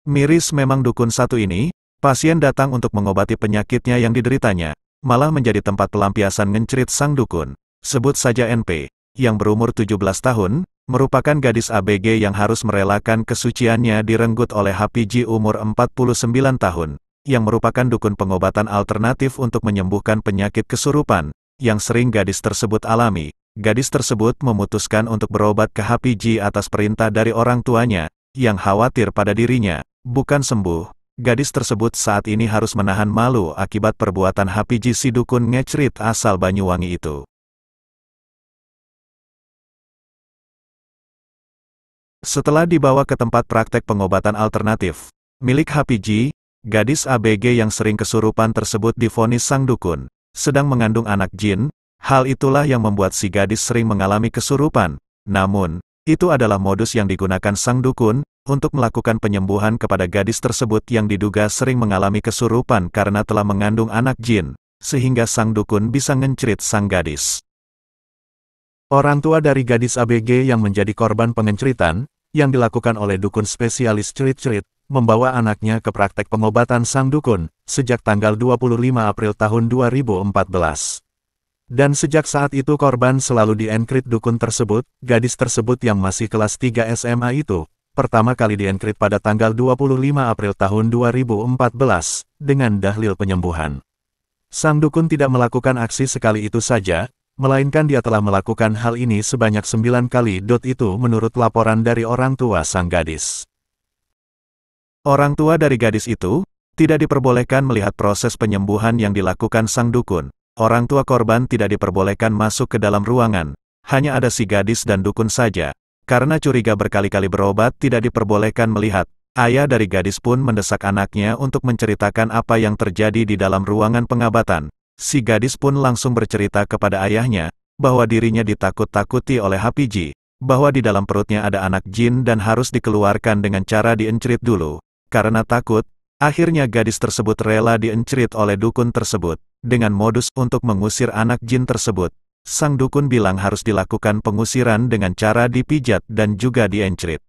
Miris memang dukun satu ini, pasien datang untuk mengobati penyakitnya yang dideritanya, malah menjadi tempat pelampiasan ngencerit sang dukun. Sebut saja NP, yang berumur 17 tahun, merupakan gadis ABG yang harus merelakan kesuciannya direnggut oleh HPG umur 49 tahun, yang merupakan dukun pengobatan alternatif untuk menyembuhkan penyakit kesurupan, yang sering gadis tersebut alami. Gadis tersebut memutuskan untuk berobat ke HPG atas perintah dari orang tuanya, yang khawatir pada dirinya bukan sembuh. Gadis tersebut saat ini harus menahan malu akibat perbuatan HPG si dukun ngecerit asal Banyuwangi itu. Setelah dibawa ke tempat praktek pengobatan alternatif milik HPG, gadis ABG yang sering kesurupan tersebut divonis sang dukun sedang mengandung anak jin. Hal itulah yang membuat si gadis sering mengalami kesurupan. Namun, itu adalah modus yang digunakan sang dukun untuk melakukan penyembuhan kepada gadis tersebut yang diduga sering mengalami kesurupan karena telah mengandung anak jin, sehingga sang dukun bisa ngencerit sang gadis. Orang tua dari gadis ABG yang menjadi korban pengenceritan, yang dilakukan oleh dukun spesialis cerit-cerit, membawa anaknya ke praktek pengobatan sang dukun, sejak tanggal 25 April tahun 2014. Dan sejak saat itu korban selalu dienkrit dukun tersebut. Gadis tersebut yang masih kelas 3 SMA itu, pertama kali dienkrit pada tanggal 25 April tahun 2014, dengan dalil penyembuhan. Sang dukun tidak melakukan aksi sekali itu saja, melainkan dia telah melakukan hal ini sebanyak 9 kali. Itu menurut laporan dari orang tua sang gadis. Orang tua dari gadis itu, tidak diperbolehkan melihat proses penyembuhan yang dilakukan sang dukun. Orang tua korban tidak diperbolehkan masuk ke dalam ruangan, hanya ada si gadis dan dukun saja. Karena curiga berkali-kali berobat tidak diperbolehkan melihat. Ayah dari gadis pun mendesak anaknya untuk menceritakan apa yang terjadi di dalam ruangan pengobatan. Si gadis pun langsung bercerita kepada ayahnya, bahwa dirinya ditakut-takuti oleh HPG, bahwa di dalam perutnya ada anak jin dan harus dikeluarkan dengan cara diencerit dulu. Karena takut, akhirnya gadis tersebut rela diencerit oleh dukun tersebut. Dengan modus untuk mengusir anak jin tersebut, sang dukun bilang harus dilakukan pengusiran dengan cara dipijat dan juga diencerit.